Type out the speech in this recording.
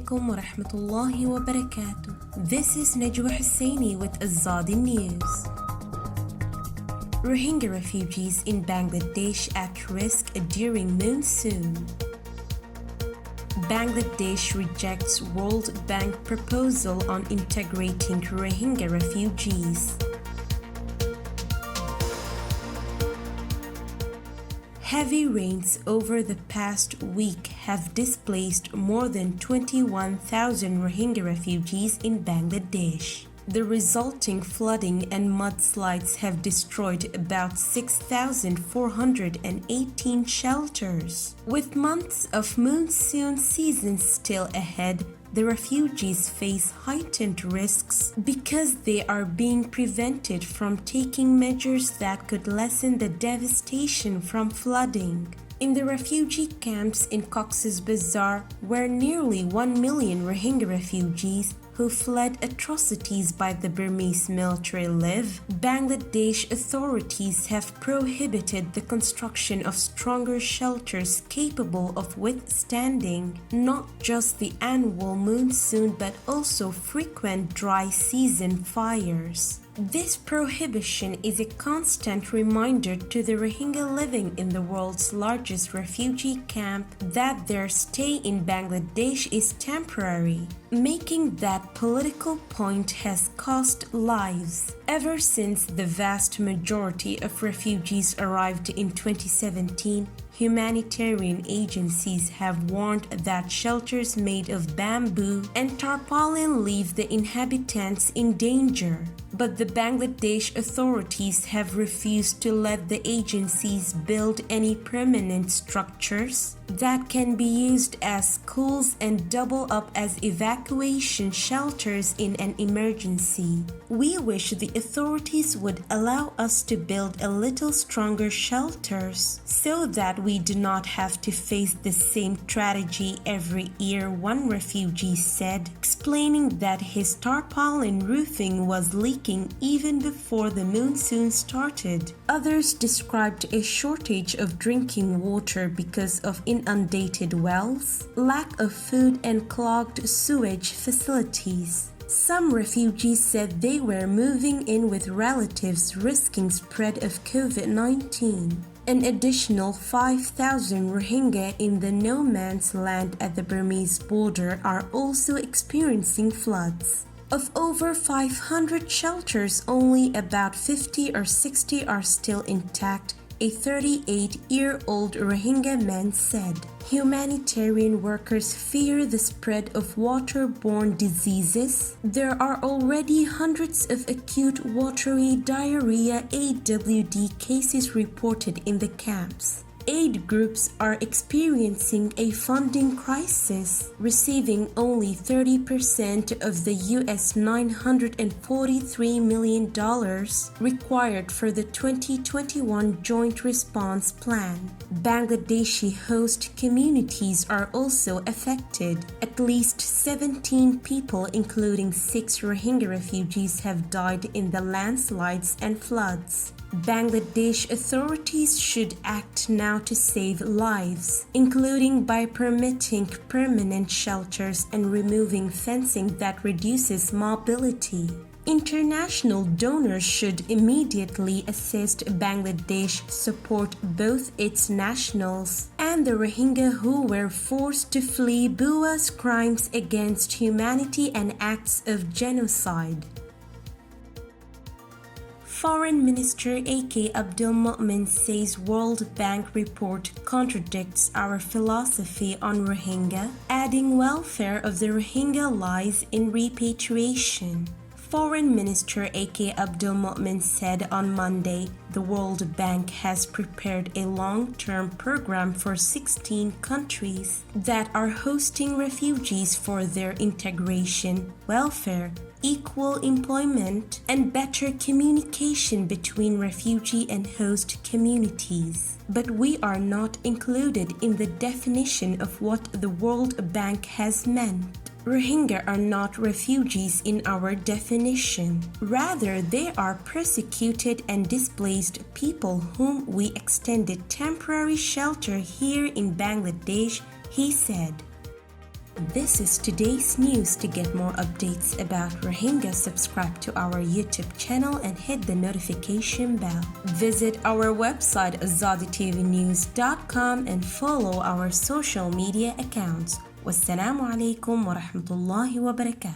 alaikum wa rahmatullahi wa barakatuh. This is Najwa Hussaini with Azadi News. Rohingya refugees in Bangladesh at risk during monsoon. Bangladesh rejects World Bank proposal on integrating Rohingya refugees. Heavy rains over the past week have displaced more than 21,000 Rohingya refugees in Bangladesh. The resulting flooding and mudslides have destroyed about 6,418 shelters. With months of monsoon season still ahead, the refugees face heightened risks because they are being prevented from taking measures that could lessen the devastation from flooding. In the refugee camps in Cox's Bazar, where nearly 1 million Rohingya refugees who fled atrocities by the Burmese military live, Bangladesh authorities have prohibited the construction of stronger shelters capable of withstanding not just the annual monsoon but also frequent dry season fires. This prohibition is a constant reminder to the Rohingya living in the world's largest refugee camp that their stay in Bangladesh is temporary. Making that political point has cost lives. Ever since the vast majority of refugees arrived in 2017, humanitarian agencies have warned that shelters made of bamboo and tarpaulin leave the inhabitants in danger. But the Bangladesh authorities have refused to let the agencies build any permanent structures that can be used as schools and double up as evacuation shelters in an emergency. We wish the authorities would allow us to build a little stronger shelters so that we do not have to face the same tragedy every year, one refugee said, explaining that his tarpaulin roofing was leaking even before the monsoon started. Others described a shortage of drinking water because of inundated wells, lack of food, and clogged sewage facilities. Some refugees said they were moving in with relatives risking spread of COVID-19. An additional 5,000 Rohingya in the no man's land at the Burmese border are also experiencing floods. Of over 500 shelters, only about 50 or 60 are still intact, a 38-year-old Rohingya man said. Humanitarian workers fear the spread of waterborne diseases. There are already hundreds of acute watery diarrhea (AWD) cases reported in the camps. Aid groups are experiencing a funding crisis, receiving only 30% of the US $943 million required for the 2021 Joint Response Plan. Bangladeshi host communities are also affected. At least 17 people, including 6 Rohingya refugees, have died in the landslides and floods. Bangladesh authorities should act now to save lives, including by permitting permanent shelters and removing fencing that reduces mobility. International donors should immediately assist Bangladesh, support both its nationals and the Rohingya who were forced to flee Bua's crimes against humanity and acts of genocide. Foreign Minister A.K. Abdul Momen says World Bank report contradicts our philosophy on Rohingya, adding welfare of the Rohingya lies in repatriation. Foreign Minister A.K. Abdul Momen said on Monday the World Bank has prepared a long-term program for 16 countries that are hosting refugees for their integration, welfare, equal employment, and better communication between refugee and host communities. But we are not included in the definition of what the World Bank has meant. Rohingya are not refugees in our definition. Rather, they are persecuted and displaced people whom we extended temporary shelter here in Bangladesh, he said. This is today's news. To get more updates about Rohingya, subscribe to our YouTube channel and hit the notification bell. Visit our website azaditvnews.com and follow our social media accounts. Wassalamu alaikum wa rahmatullahi wa barakatuh.